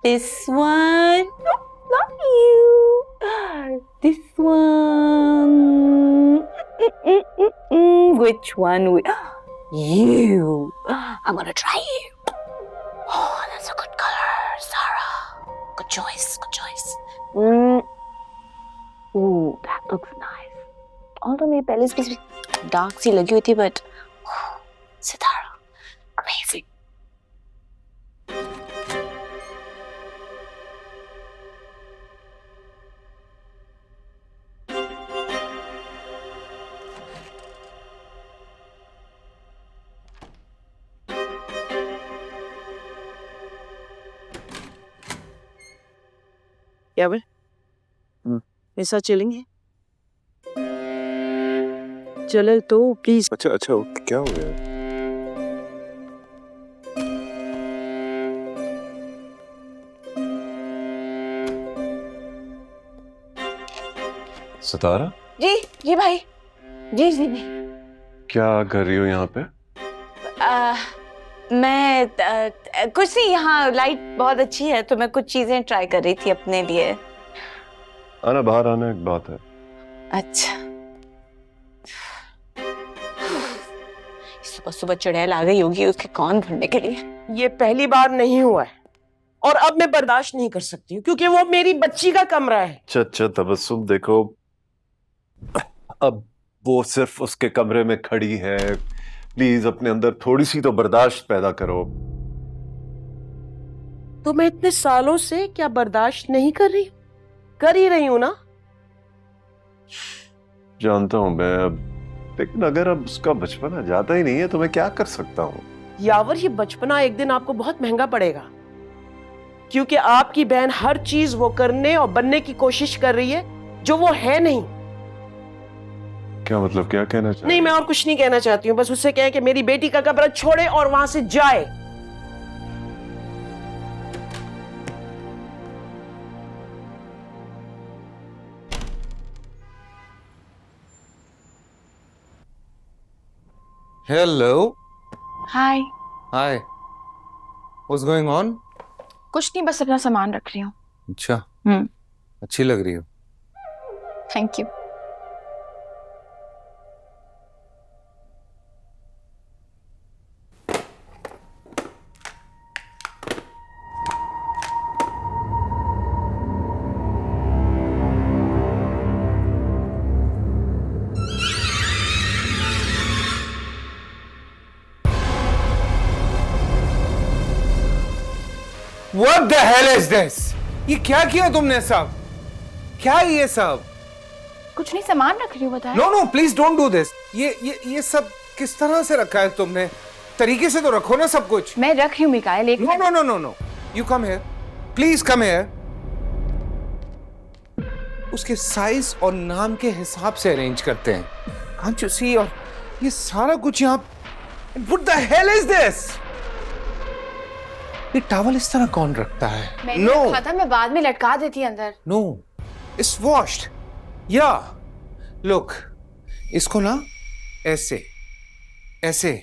This one. No, not you. This one. Which one? You. I'm gonna try you. Oh, that's a good color, Sarah. Good choice. Good choice. Ooh, that looks nice. Although मेरी पहले से dark सी लगी हुई थी, but Sitara, amazing. क्या बे? मेरे साथ चलेंगे? चले तो प्लीज। अच्छा क्या हो गया? सितारा? जी भाई, जी। क्या कर रही हो यहाँ पे? मैं कुछ नहीं, यहाँ लाइट बहुत अच्छी है तो मैं कुछ चीजें ट्राई कर रही थी अपने लिए। आना, बाहर आना, एक बात है। अच्छा। सुबह सुबह चुड़ैल आ गई होगी उसके कान भरने के लिए। ये पहली बार नहीं हुआ है और अब मैं बर्दाश्त नहीं कर सकती हूँ क्योंकि वो मेरी बच्ची का कमरा है। अच्छा तबस्सुम, देखो अब वो सिर्फ उसके कमरे में खड़ी है, प्लीज अपने अंदर थोड़ी सी तो बर्दाश्त पैदा करो। तो मैं इतने सालों से क्या बर्दाश्त नहीं कर रही? कर ही रही हूं ना। जानता हूं मैं, अब लेकिन अगर अब उसका बचपना जाता ही नहीं है तो मैं क्या कर सकता हूँ? यावर, ये बचपना एक दिन आपको बहुत महंगा पड़ेगा क्योंकि आपकी बहन हर चीज वो करने और बनने की कोशिश कर रही है जो वो है नहीं। क्या मतलब, क्या कहना चाहती? नहीं, मैं और कुछ नहीं कहना चाहती हूँ, बस उससे कहें कि मेरी बेटी का कमरा छोड़े और वहां से जाए। Hello. Hi. Hi. What's going on? कुछ नहीं, बस अपना सामान रख रही हूँ। अच्छा। अच्छी लग रही हो। Thank you. What the hell is this? ये क्या किया तुमने सब? क्या है ये सब? कुछ नहीं, सामान रख रही हूँ, बताया। No, please don't do this. ये सब किस तरह से रखा है तुमने? तरीके से तो रखो ना सब कुछ। मैं रख रही हूँ मिकाएल, एक No. You come here. Please come here. उसके साइज और नाम के हिसाब से अरेंज करते हैं। Can't you see? और ये सारा कुछ यहाँ। What the hell is this? ये टॉवल इस तरह कौन रखता है? मैंने रखा था, मैं बाद में लटका देती अंदर। No, it's washed. Yeah. Look, इसको ना ऐसे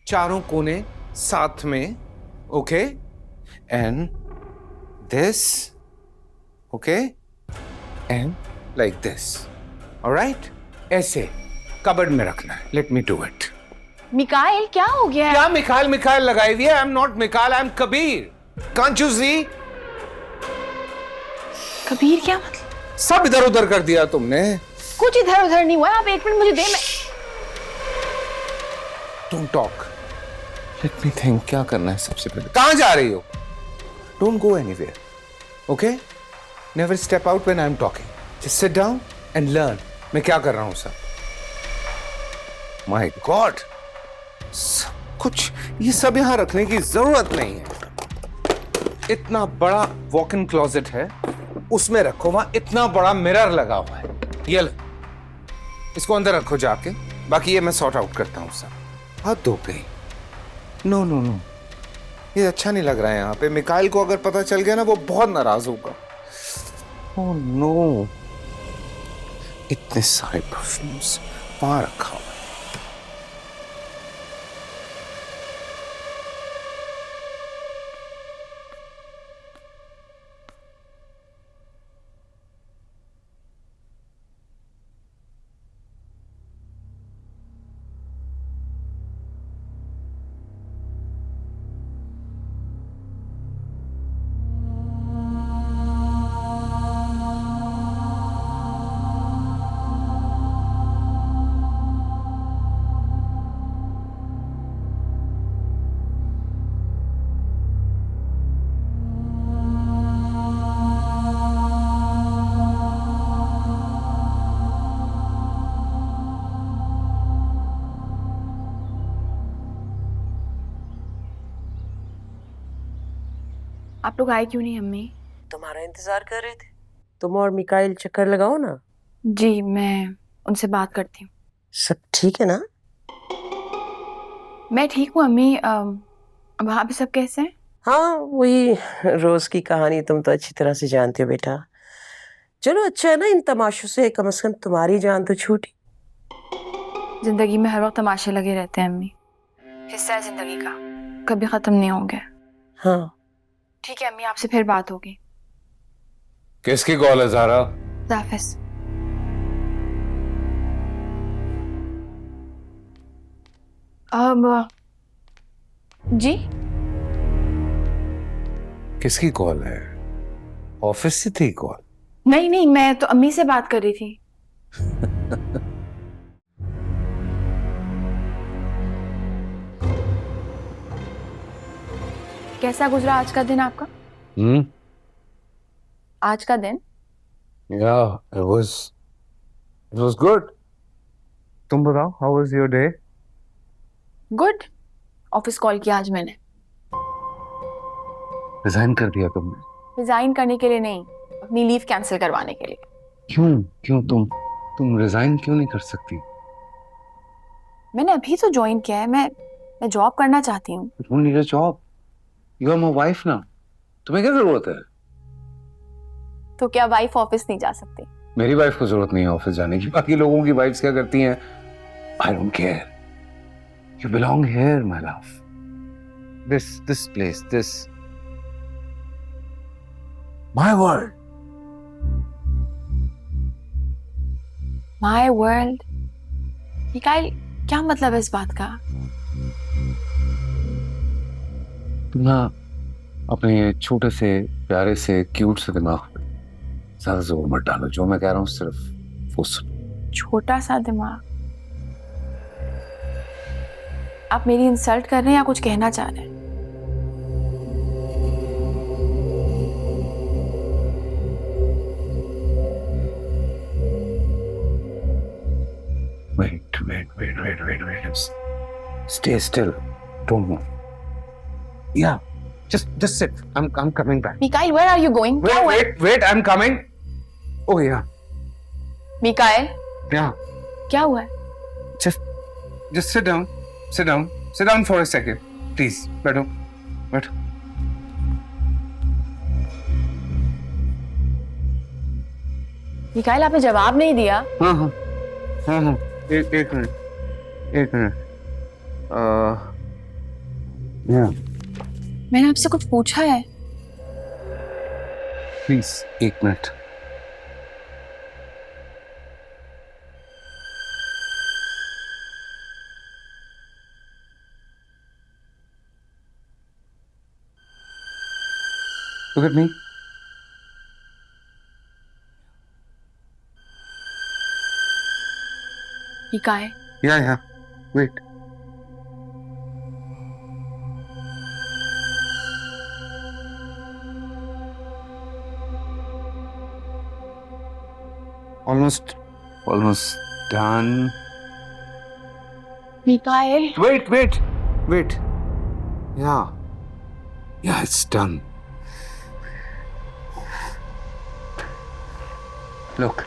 चारों कोने साथ में, okay? And this, okay? And like this. All right? ऐसे कबर्ड में रखना है. Let me do it. Mikael, क्या हो गया है? क्या मिकाएल लगाई हुई है? I'm not Mikael, I'm Kabir. Can't you see? Kabir क्या मतलब? सब इधर उधर कर दिया तुमने. कुछ इधर उधर नहीं हुआ। आप एक मिनट मुझे दे, मैं Don't talk. Let me think. क्या करना है सबसे पहले? कहाँ जा रही हो? Don't go anywhere. Okay? Never step out when I'm talking. Just sit down and learn. मैं क्या कर रहा हूँ सब? My God. सब कुछ ये सब यहाँ रखने की जरूरत नहीं है। इतना बड़ा वॉक इन क्लोजेट है, उसमें रखो। वहां इतना बड़ा मिरर लगा हुआ है। ये लो, इसको अंदर रखो जाके, बाकी ये मैं सॉर्ट आउट करता हूँ सब। हद हो गई। नो, ये अच्छा नहीं लग रहा है यहाँ पे। मिकाइल को अगर पता चल गया ना, वो बहुत नाराज होगा। ओह नो, इतने सारे परफ्यूम्स वहां रखा हुआ है। आप लोग आए क्यों नहीं अम्मी? तुम्हारा इंतजार कर रहे थे। तुम और मिकाइल चक्कर लगाओ ना। जी, मैं उनसे बात करती हूँ। सब ठीक है ना? मैं ठीक हूँ अम्मी। वहाँ पे सब कैसे हैं? हाँ, वही रोज की कहानी तुम तो अच्छी तरह से जानते हो बेटा। चलो अच्छा है ना, इन तमाशों से कम से कम तुम्हारी जान तो छूटी। जिंदगी में हर वक्त तमाशे लगे रहते हैं अम्मी। हिस्सा है जिंदगी का, कभी खत्म नहीं होंगे। हाँ, ठीक है अम्मी, आपसे फिर बात होगी। किसकी कॉल है ज़ारा? हाफिज। अब जी किसकी कॉल है? ऑफिस से थी कॉल? नहीं नहीं, मैं तो अम्मी से बात कर रही थी। कैसा गुजरा आज का दिन आपका? आज का दिन? Yeah, it was good. तुम बताओ, how was your day? Good. Office call किया आज मैंने। रिजाइन कर दिया तुमने? रिजाइन करने के लिए नहीं, अपनी लीव कैंसिल करवाने के लिए। क्यों तुम रिजाइन क्यों नहीं कर सकती? मैंने अभी तो ज्वाइन किया है। मैं जॉब करना चाहती हूँ। You don't need a job. You are my wife now. तुम्हें क्या जरूरत है? तो क्या वाइफ ऑफिस नहीं जा सकती? मेरी वाइफ को जरूरत नहीं है ऑफिस जाने की, बाकी लोगों की वाइफ्स क्या करती हैं? I don't care. You belong here, my love. This place, this my world. My world. Mikail, क्या मतलब है इस बात का? तुम ना अपने छोटे से प्यारे से क्यूट से दिमाग पे ज्यादा जोर मत डालो। जो मैं कह रहा हूँ सिर्फ वो सुनो। छोटा सा दिमाग? आप मेरी इंसल्ट कर रहे हैं या कुछ कहना चाह रहे हैं? Wait. Stay still. Don't move. Yeah, just sit. I'm coming back. Mikail, where are you going? क्या हुआ? Wait. I'm coming. Oh yeah. Mikail, Yeah. क्या हुआ है? Just sit down. Sit down for a second, please. बैठो. मिकाइल, आपने जवाब नहीं दिया। हाँ. एक मिनट. Yeah. मैंने आपसे कुछ पूछा है। Please, एक minute. Look at me. Mikail, Yeah. Wait. Almost done. Mikail, Wait. Yeah, it's done. Look.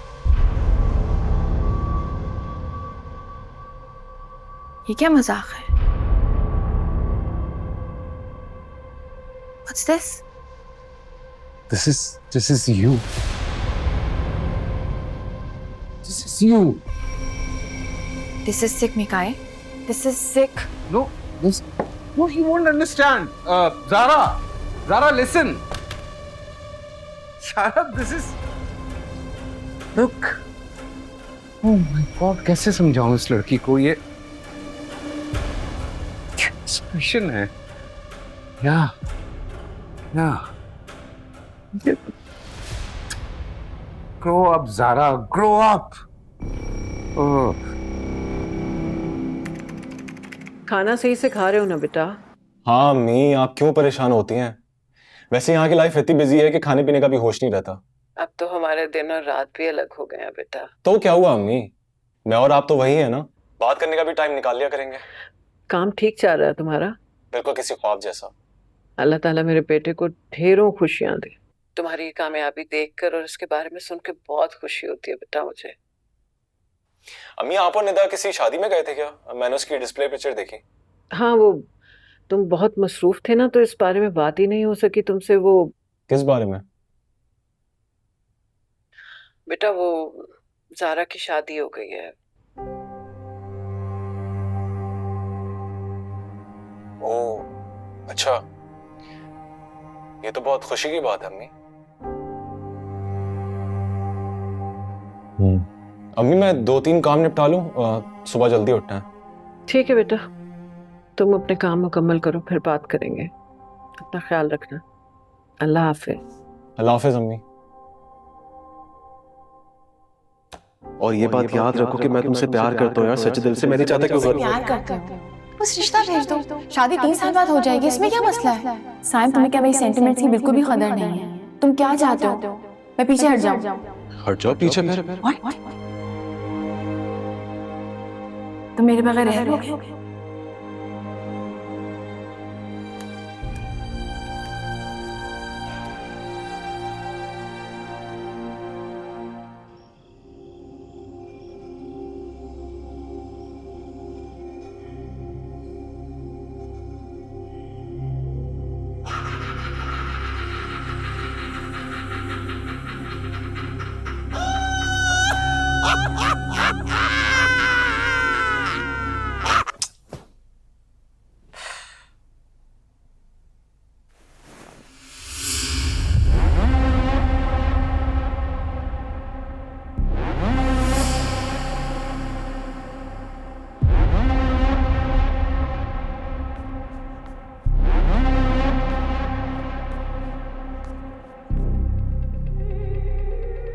ये क्या मजाक है? What's this? This is you. This is you. This is sick, Mikael. This is sick. No, he won't understand. Zara, listen. Zara, this is. Look. Oh my God, कैसे समझाऊं इस लड़की को? ये एक्सप्रेशन है. Yeah. Grow up, Zara. Grow up. Oh. खाना सही से खा रहे हो ना बेटा? हाँ अम्मी, आप क्यों परेशान होती हैं? वैसे यहाँ की लाइफ इतनी बिजी है कि खाने पीने का भी होश नहीं रहता। अब तो हमारे दिन और रात भी अलग हो गए हैं बेटा। तो क्या हुआ अम्मी? मैं और आप तो वही है ना, बात करने का भी टाइम निकाल लिया करेंगे। काम ठीक चल रहा है तुम्हारा? बिल्कुल किसी ख्वाब जैसा। अल्लाह ताला मेरे बेटे को ढेरों खुशियां दे। तुम्हारी कामयाबी देखकर और इसके बारे में सुन के बहुत खुशी होती है बेटा मुझे। अम्मी, आप और निदा किसी शादी में गए थे क्या? मैंने उसकी डिस्प्ले पिक्चर देखी। हाँ, वो तुम बहुत मसरूफ थे ना, तो इस बारे में बात ही नहीं हो सकी तुमसे। वो किस बारे में? बेटा वो जारा की शादी हो गई है। ओह अच्छा, ये तो बहुत खुशी की बात है अम्मी। अम्मी, मैं 2-3 काम निपटा लूं, सुबह जल्दी उठना है। ठीक है बेटा, तुम अपने काम मुकम्मल करो, फिर बात करेंगे। अपना ख्याल रखना। अल्लाह हाफिज। अल्लाह हाफिज अम्मी। और ये बात याद रखो कि मैं तुमसे प्यार करता हूँ यार, सच्चे दिल से। मैं नहीं चाहता कि प्यार करते हो, बस रिश्ता भेज दो। शादी 3 साल बाद हो जाएगी, इसमें क्या मसला है? साइम, तुम्हें क्या मेरी सेंटिमेंट्स की बिल्कुल भी कदर नहीं है? तुम क्या चाहते हो? मैं पीछे हट जाऊं? हट जाओ पीछे फिर। तुम मेरे बगैर रह लोगे?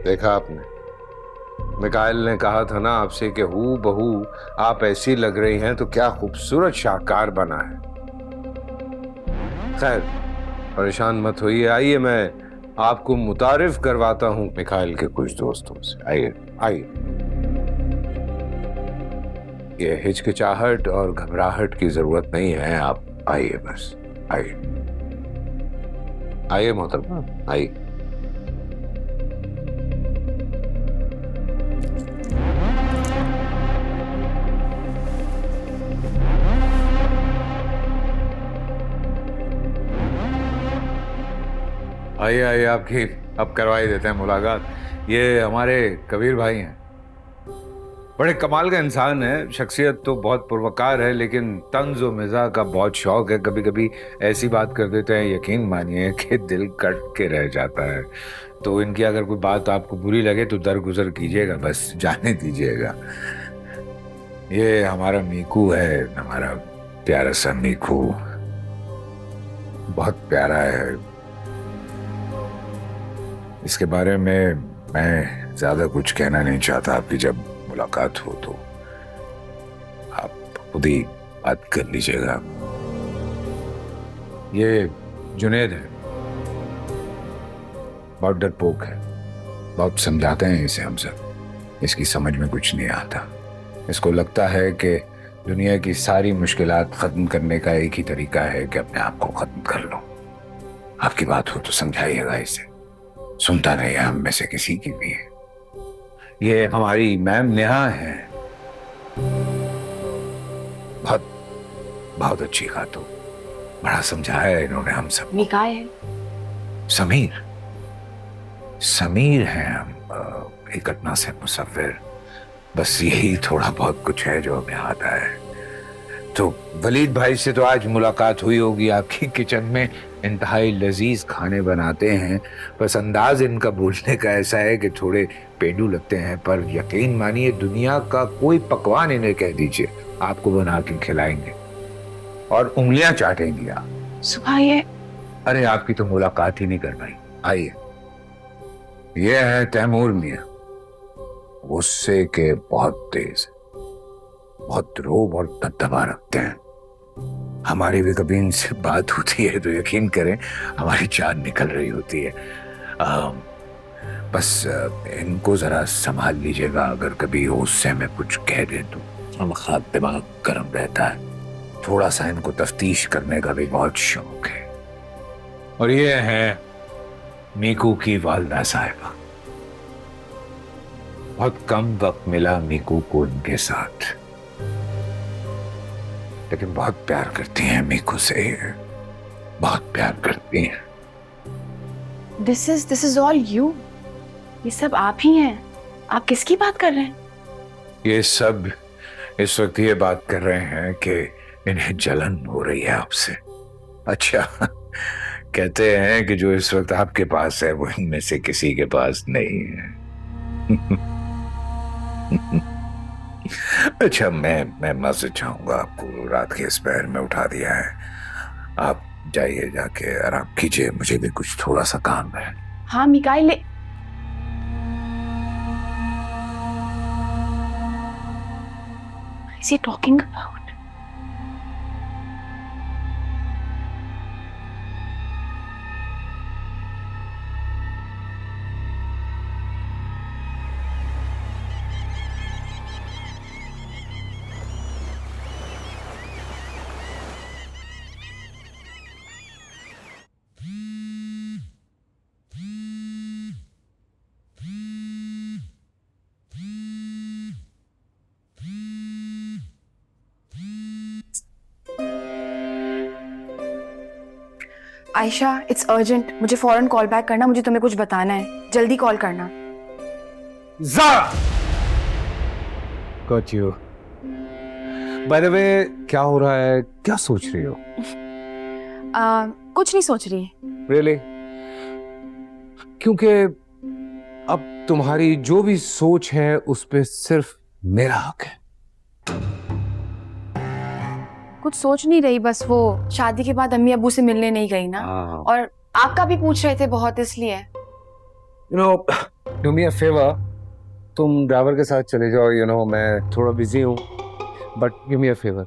देखा आपने, मिकाइल ने कहा था ना आपसे कि हू बहू आप ऐसी लग रही हैं, तो क्या खूबसूरत शाहकार बना है। खैर परेशान मत होइए, आइए मैं आपको मुतारिफ करवाता हूं मिकाइल के कुछ दोस्तों से। आइए आइए। ये हिचकिचाहट और घबराहट की जरूरत नहीं है, आप आइए बस आइए। आइए मोहतरमा आइए। आइए आइए, आपकी अब करवा ही देते हैं मुलाकात। ये हमारे कबीर भाई हैं, बड़े कमाल का इंसान है। शख्सियत तो बहुत पुरवकार है, लेकिन तंज व मिज़ा का बहुत शौक है। कभी कभी ऐसी बात कर देते हैं, यकीन मानिए कि दिल कट के रह जाता है। तो इनकी अगर कोई बात आपको बुरी लगे तो दरगुजर कीजिएगा, बस जाने दीजिएगा। ये हमारा मीकू है, हमारा प्यारा सा मीकू, बहुत प्यारा है। इसके बारे में मैं ज्यादा कुछ कहना नहीं चाहता। आपकी जब मुलाकात हो तो आप खुद ही बात कर लीजिएगा। ये जुनेद है, बहुत डरपोक है, बहुत समझाते हैं इसे हम सब। इसकी समझ में कुछ नहीं आता। इसको लगता है कि दुनिया की सारी मुश्किलात खत्म करने का एक ही तरीका है कि अपने आप को खत्म कर लो। आपकी बात हो तो समझाइएगा इसे, सुनता नहीं है हम में से किसी की भी। ये हमारी मैम नेहा है, बहुत बहुत अच्छी खातून, बड़ा समझाया है इन्होंने हम सब। निकाय है समीर, समीर हैं हम, एक घटना से मुसव्विर। बस यही थोड़ा बहुत कुछ है जो हमें आता है। तो वलीद भाई से तो आज मुलाकात हुई होगी आपकी। किचन में इंतहाई लजीज खाने बनाते हैं, बस अंदाज इनका बोलने का ऐसा है कि थोड़े पेंडू लगते हैं। पर यकीन मानिए दुनिया का कोई पकवान इन्हें कह दीजिए, आपको बना के खिलाएंगे और उंगलियां चाटेंगी आप। सुबह ये अरे आपकी तो मुलाकात ही नहीं कर पाई। आइए, ये है तैमूर मियां, गुस्से के बहुत तेज, बहुत रोब और दबदबा रखते हैं। हमारी भी कभी इनसे बात होती है तो यकीन करें हमारी जान निकल रही होती है। बस इनको जरा संभाल लीजिएगा, अगर कभी गुस्से में कुछ कह दे तो हम दिमाग गर्म रहता है। थोड़ा सा इनको तफ्तीश करने का भी बहुत शौक है। और ये है मीकू की वालदा साहिबा। बहुत कम वक्त मिला मीकू को उनके साथ, लेकिन बहुत प्यार करती हैं मीकू से, बहुत प्यार करती हैं। This is all you. ये सब आप ही हैं। आप किसकी बात कर रहे हैं? ये सब इस वक्त ये बात कर रहे हैं कि इन्हें जलन हो रही है आपसे। अच्छा, कहते हैं कि जो इस वक्त आपके पास है वो इनमें से किसी के पास नहीं है। अच्छा, मैं मस्जिद जाऊंगा, आपको रात के इस पहर में उठा दिया है। आप जाइए, जाके आराम कीजिए, मुझे भी कुछ थोड़ा सा काम है। हाँ Mikail, is he talking about? Ayesha, it's urgent, मुझे फौरन कॉल बैक करना, मुझे तुम्हें कुछ बताना है, जल्दी कॉल करना। Zaara! Got you. By the way, क्या हो रहा है? क्या सोच रही हो? कुछ नहीं सोच रही। Really? क्योंकि अब तुम्हारी जो भी सोच है उस पे सिर्फ मेरा हक है। कुछ सोच नहीं रही, बस वो शादी के बाद अम्मी अब्बू से मिलने नहीं गई ना, और आपका भी पूछ रहे थे बहुत, इसलिए। You know, do me a favor, तुम ड्राइवर के साथ चले जाओ। You know, मैं थोड़ा बिजी हूँ, but give me a favor,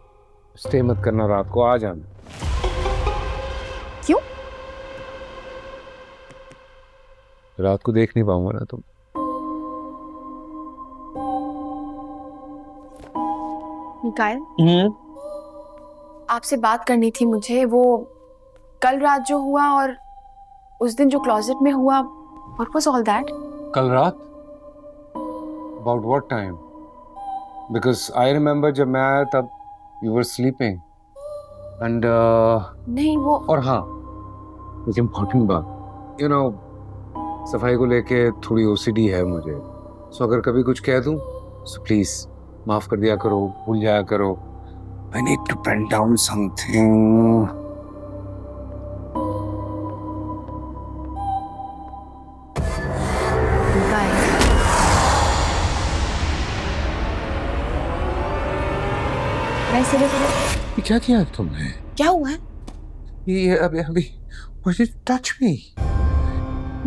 stay मत करना, रात को आ जाना। क्यों? रात को देख नहीं पाऊंगा ना तुम। मिकाइल, आपसे बात करनी थी मुझे। वो कल रात जो हुआ और उस दिन जो क्लोजेट में हुआ, what was all that? कल रात? About what time? Because I remember जब मैं आया तब you were sleeping and नहीं वो, और हाँ, एक इम्पोर्टेंट बात, you know, सफाई को लेके थोड़ी OCD है मुझे, so अगर कभी कुछ कह दूं so please माफ कर दिया करो, भूल जाया करो। I need to pen down something. ये क्या किया तुमने? क्या हुआ है? ये अभी Why did you touch me?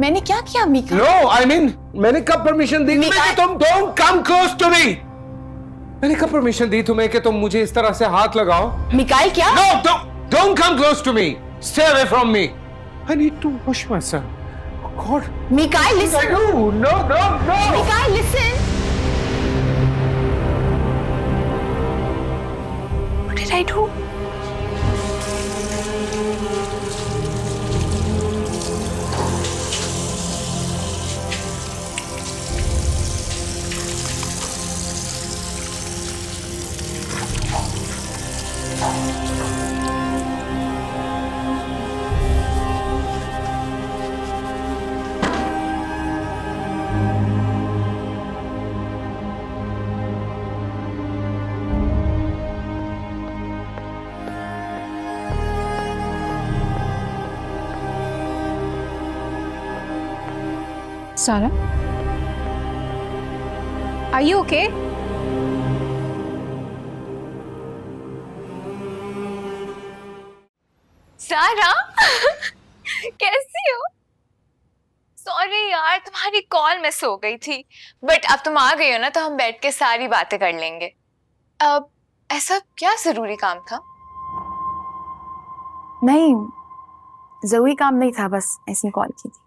मैंने क्या किया मिका? No, I mean, मैंने कब परमिशन दी तुम्हें कि तुम don't come close to me? मैंने कब परमिशन दी तुम्हें कि तुम मुझे इस तरह से हाथ लगाओ? मिकाइल क्या? No, don't come close to me. Stay away from me. I need to wash myself. Oh God. Mikail, listen. No. Mikail, listen. What did I do? Sarah? Are you okay? सारा कैसी हो? सॉरी यार, तुम्हारी कॉल मिस हो गई थी, but अब तुम आ गई हो ना, तो हम बैठ के सारी बातें कर लेंगे। अब ऐसा क्या जरूरी काम था? नहीं, जरूरी काम नहीं था, बस ऐसे ही कॉल की थी।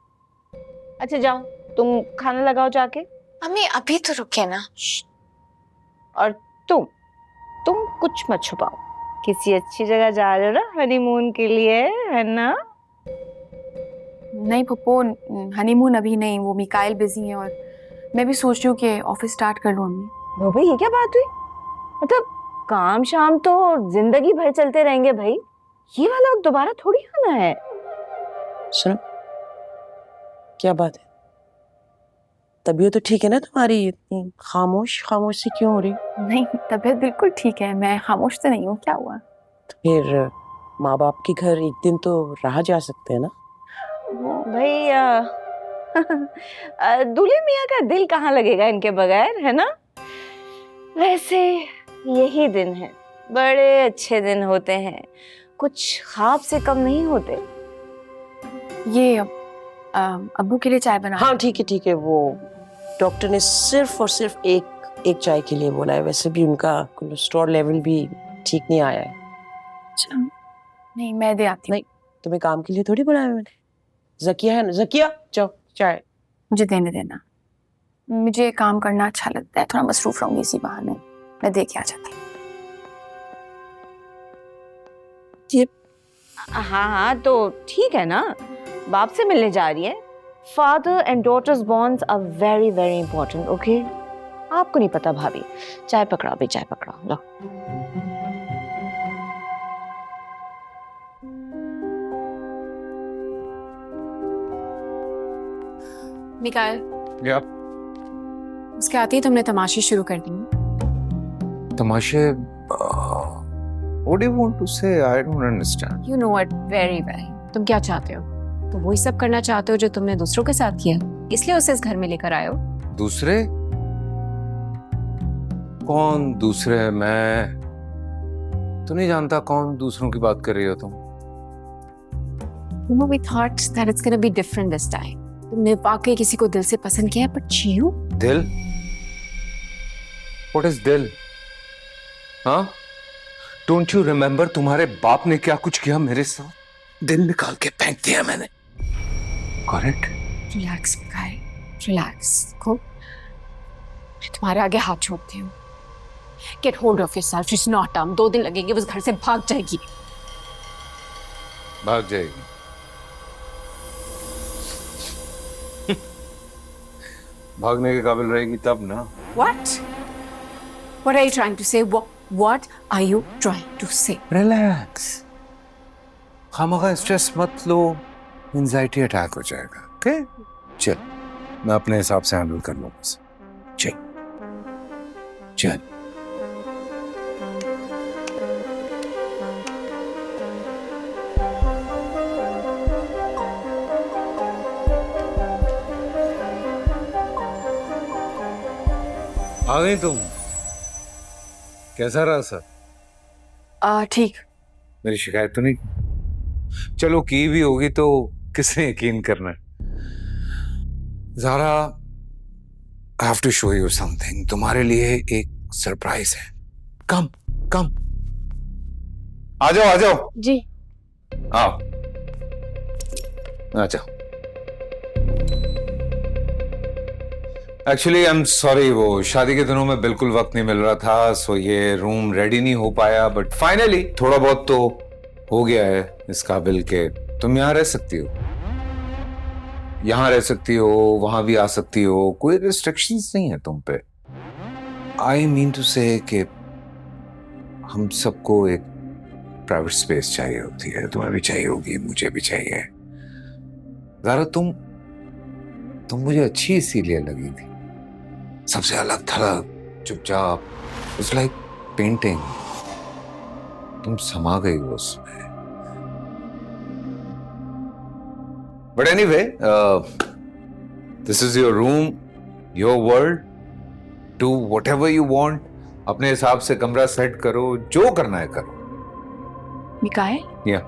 अच्छा जाओ, तुम खाना लगाओ जाके। अम्मी अभी तो रुके ना। और तुम कुछ मत छुपाओ, किसी अच्छी जगह जा रहे हो ना हनीमून के लिए, है ना? नहीं पप्पू, हनीमून अभी नहीं, वो मिकाइल बिजी है और मैं भी सोच रही हूँ कि ऑफिस स्टार्ट कर लूँ अम्मी। वो भाई ये क्या बात हुई? मतलब काम शाम तो जिंदगी भर चलते रहेंगे भाई, ये वाला वक्त दोबारा थोड़ी आना है। सुनो, क्या बात है? तबीयत तो ठीक है ना तुम्हारी? इतनी खामोश खामोश सी क्यों हो रही? नहीं, तबीयत बिल्कुल ठीक है, मैं खामोश तो नहीं हूँ। क्या हुआ? तो फिर माँ बाप के घर एक दिन तो रहा जा सकते हैं ना? भाई दूल्हे मियाँ का दिल कहाँ लगेगा इनके बगैर, है ना? वैसे यही दिन है, बड़े अच्छे दिन होते हैं, कुछ ख्वाब से कम नहीं होते। ये अब्बू के लिए चाय बना। हाँ ठीक है। वो डॉक्टर ने सिर्फ और सिर्फ एक चाय के लिए बोला है। वैसे भी उनका कोलेस्ट्रॉल लेवल भी ठीक नहीं आया है। अच्छा, नहीं मैं दे आती हूँ। नहीं, तुम्हें काम के लिए थोड़ी बुलाया मैंने। जकिया है ना, जकिया जाओ चाय। मुझे देने देना, मुझे काम करना अच्छा लगता है, थोड़ा मसरूफ रहूंगी इसी बहाने, मैं दे के आ जाती हूँ। हाँ तो ठीक है ना, बाप से मिलने जा रही है। Father and daughters bonds are very very important, okay? आपको नहीं पता भाभी। चाय पकड़ाओ भाई, चाय पकड़ाओ, लो। मिकाइल, या उसके आते ही तुमने तमाशे शुरू कर दिए। तमाशे? What do you want to say? I don't understand. You know it very well. तुम क्या चाहते हो? तो वही सब करना चाहते हो जो तुमने दूसरों के साथ किया, इसलिए उसे इस घर में लेकर आए हो। दूसरे? कौन दूसरे? मैं तो नहीं जानता कौन दूसरों की बात कर रही हो तुम। You know, we thought that it's gonna be different this time. तुमने वाकई किसी को दिल से पसंद किया है, but you? दिल? What is दिल? हाँ? Don't you remember तुम्हारे बाप ने क्या कुछ किया मेरे साथ? दिल निकाल के फेंक दिया मैंने। Correct? Relax, Mikail, relax. को मैं तुम्हारे आगे हाथ छोड़ती हूँ। Get hold of yourself. She's not dumb. 2 दिन लगेंगे, वो इस घर से भाग जाएगी। भाग जाएगी? भागने के काबिल रहेगी तब ना। What? What are you trying to say? What are you trying to say? Relax. खामखा स्ट्रेस मत लो, एंजाइटी अटैक हो जाएगा। ओके? चल, मैं अपने हिसाब से हैंडल कर लूंगा इसे। चल, चल। आ गई तुम? कैसा रहा सर? ठीक। मेरी शिकायत तो नहीं की? चलो की भी होगी तो किसने यकीन करना है? Zara, I have to show you something. तुम्हारे लिए एक सरप्राइज है। कम कम, आ जाओ आ जाओ। जी। आओ, आ जाओ। एक्चुअली आई एम सॉरी, वो शादी के दिनों में बिल्कुल वक्त नहीं मिल रहा था, सो ये रूम रेडी नहीं हो पाया, बट फाइनली थोड़ा बहुत तो हो गया है इस काबिल के तुम यहाँ रह सकती हो। यहाँ रह सकती हो, वहां भी आ सकती हो, कोई रिस्ट्रिक्शंस नहीं है तुम पे। आई मीन टू से कि हम सबको एक प्राइवेट स्पेस चाहिए होती है। तुम्हें भी चाहिए होगी, मुझे भी चाहिए। ज़ारा, तुम मुझे अच्छी इसीलिए लगी थी, सबसे अलग थलग, चुपचाप। इट्स लाइक पेंटिंग, तुम समा गई हो उसमें। But anyway, this is your room, your world, do whatever you want. अपने हिसाब से कमरा सेट करो, जो करना है करो। मिकाइल, या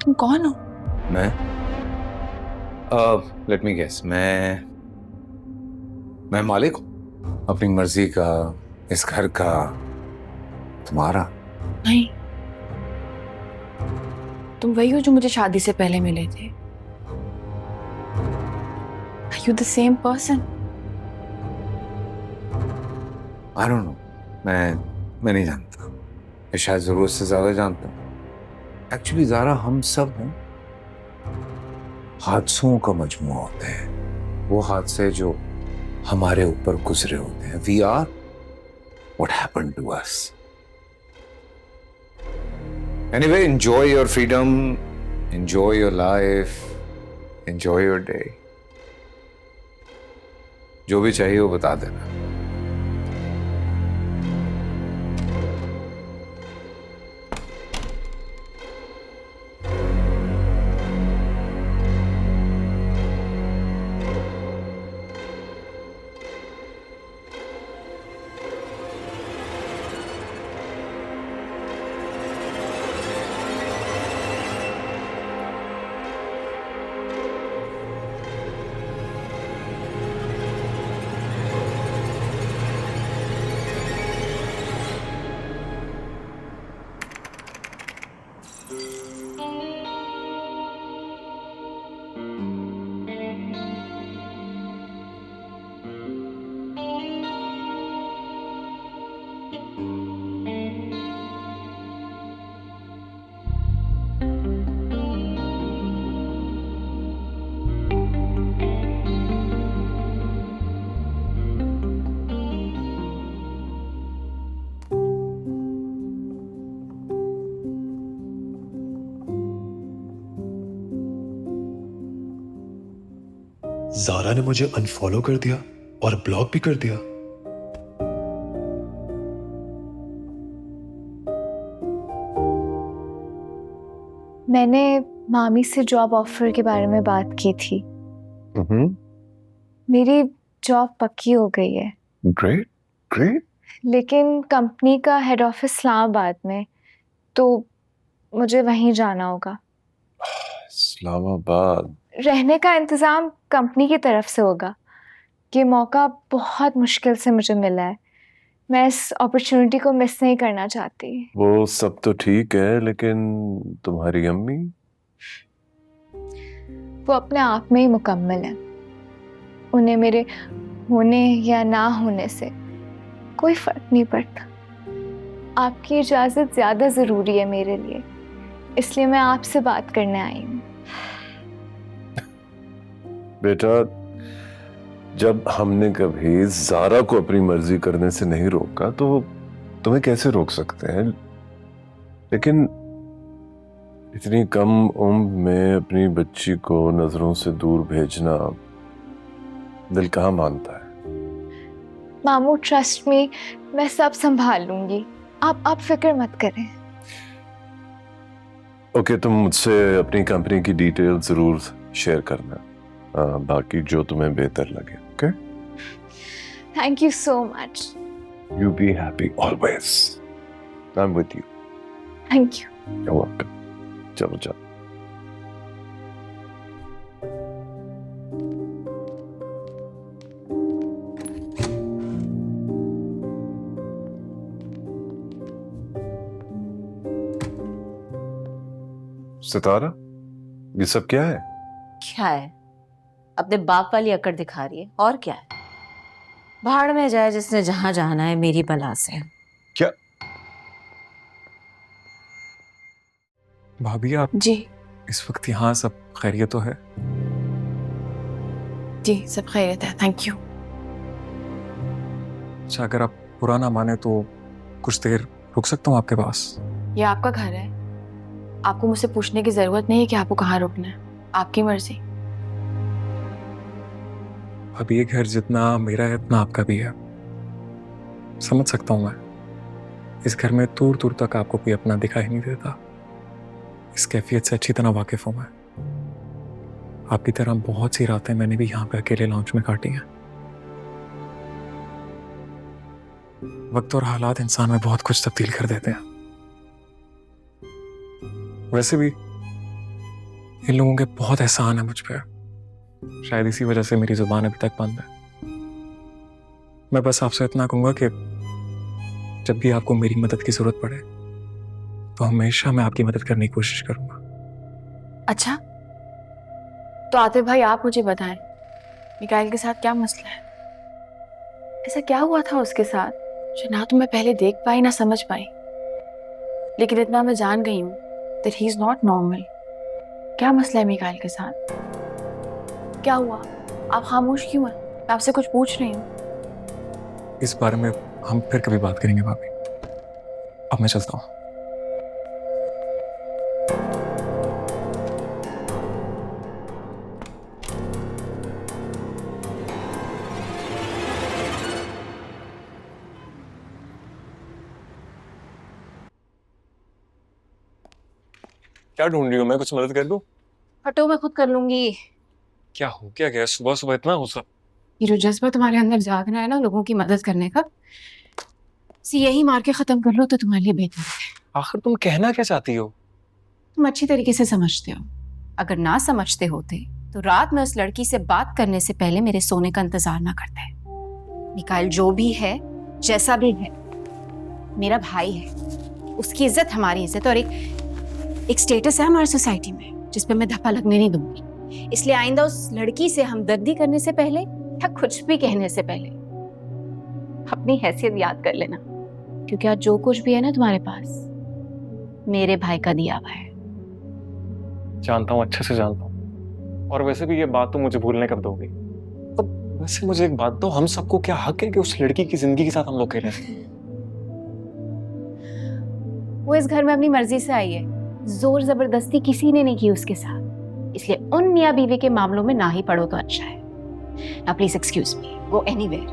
तुम कौन हो? मैं लेट मी गेस, मैं मालिक हूं अपनी मर्जी का, इस घर का, तुम्हारा। नहीं, तुम वही हो जो मुझे शादी से पहले मिले थे। Are you the same person? I don't know, मैं नहीं जानता, मैं शायद जरूरत से ज्यादा जानता हूं। एक्चुअली ज़ारा, हम सब हैं हादसों का मजमूआ होते हैं, वो हादसे जो हमारे ऊपर गुजरे होते हैं। We are what happened to us. Anyway, enjoy your freedom, enjoy your life, enjoy your day. जो भी चाहिए वो बता देना। ज़ारा ने मुझे अनफॉलो कर दिया और ब्लॉक भी कर दिया। मैंने मामी से जॉब ऑफर के बारे में बात की थी। मेरी जॉब पक्की हो गई है। Great great. लेकिन कंपनी का हेड ऑफिस इस्लामाबाद में, तो मुझे वहीं जाना होगा। इस्लामाबाद? रहने का इंतज़ाम कंपनी की तरफ से होगा। ये मौका बहुत मुश्किल से मुझे मिला है। मैं इस अपॉर्चुनिटी को मिस नहीं करना चाहती। वो सब तो ठीक है, लेकिन तुम्हारी अम्मी? वो अपने आप में ही मुकम्मल है। उन्हें मेरे होने या ना होने से कोई फर्क नहीं पड़ता। आपकी इजाज़त ज़्यादा ज़रूरी है मेरे लिए, इसलिए मैं आपसे बात करने आई हूँ। बेटा, जब हमने कभी ज़ारा को अपनी मर्जी करने से नहीं रोका तो तुम्हें कैसे रोक सकते हैं? लेकिन इतनी कम उम्र में अपनी बच्ची को नजरों से दूर भेजना दिल कहाँ मानता है। मामू, ट्रस्ट मी, मैं सब संभाल लूंगी। आप फिक्र मत करें। ओके, तुम मुझसे अपनी कंपनी की डिटेल जरूर शेयर करना, बाकी जो तुम्हें बेहतर लगे। Okay? Thank you so much. You be happy always. I'm with you. Thank you. You're welcome. चलो चलो। सितारा, ये सब क्या है? क्या है? अपने बाप वाली अकड़ दिखा रही है, और क्या है? भाड़ में जाए जिसने जहां जाना है, मेरी बला से। क्या? भाभी, आप जी इस वक्त यहाँ सब खैरियत तो है? जी, सब खैरियत है, थैंक यू। अच्छा, अगर आप बुरा ना माने तो कुछ देर रुक सकता हूँ आपके पास? ये आपका घर है, आपको मुझसे पूछने की जरूरत नहीं है कि आपको कहाँ रुकना है। आपकी मर्जी। अभी ये घर जितना मेरा है उतना आपका भी है। समझ सकता हूँ मैं, इस घर में दूर दूर तक आपको कोई अपना दिखाई नहीं देता। इस कैफियत से अच्छी तरह वाकिफ हूँ मैं। आपकी तरह बहुत सी रातें मैंने भी यहाँ पे अकेले लाउंज में काटी हैं। वक्त और हालात इंसान में बहुत कुछ तब्दील कर देते हैं। वैसे भी इन लोगों के बहुत एहसान है मुझ पे। शायद इसी वजह से मेरी जुबान अभी तक बंद है। मैं बस आपसे इतना कहूंगा कि जब भी आपको मेरी मदद की जरूरत पड़े तो हमेशा मैं आपकी मदद करने की कोशिश करूंगा। अच्छा, तो आतिफ भाई आप मुझे बताएं, मिकाइल के साथ क्या मसला है? ऐसा क्या हुआ था उसके साथ जो ना तो मैं पहले देख पाई ना समझ पाई, लेकिन इतना मैं जान गई हूँ that he is not normal। क्या मसला है मिकाइल के साथ? क्या हुआ? आप खामोश क्यों हैं? मैं आपसे कुछ पूछ रही हूँ। इस बारे में हम फिर कभी बात करेंगे भाभी। अब मैं चलता हूँ। क्या ढूंढ रही हो? मैं कुछ मदद कर दूं? हटो, मैं खुद कर लूंगी। क्या हो गया सुबह सुबह इतना गुस्सा? ये जो जज्बा तुम्हारे अंदर जाग रहा है ना लोगों की मदद करने का, यही मार के खत्म कर लो तो तुम्हारे लिए बेहतर है। आखिर तुम कहना क्या चाहती हो? तुम अच्छी तरीके से समझते हो। अगर ना समझते होते तो रात में उस लड़की से बात करने से पहले मेरे सोने का इंतजार ना करते। मिकाइल जो भी है, जैसा भी है, मेरा भाई है। उसकी इज्जत हमारी इज्जत, और एक स्टेटस है हमारी सोसाइटी में जिस पे मैं धप्पा लगने नहीं दूंगी। इसलिए आइंदा उस लड़की से हमदर्दी करने से पहले या कुछ भी कहने से पहले अपनी हैसियत याद कर लेना, क्योंकि आज जो कुछ भी है ना तुम्हारे पास, मेरे भाई का दिया हुआ है। जानता हूँ, अच्छे से जानता हूँ। और वैसे भी ये बात तो मुझे भूलने कब दोगी? अब वैसे मुझे एक बात दो, हम सबको क्या हक है कि उस लड़की की जिंदगी के साथ हम लोग खेलें? वो इस घर में अपनी मर्जी से आई है, जोर जबरदस्ती किसी ने नहीं की उसके साथ। इसलिए उन मियां बीवी के मामलों में ना ही पड़ो तो अच्छा है। Now please excuse me, go anywhere.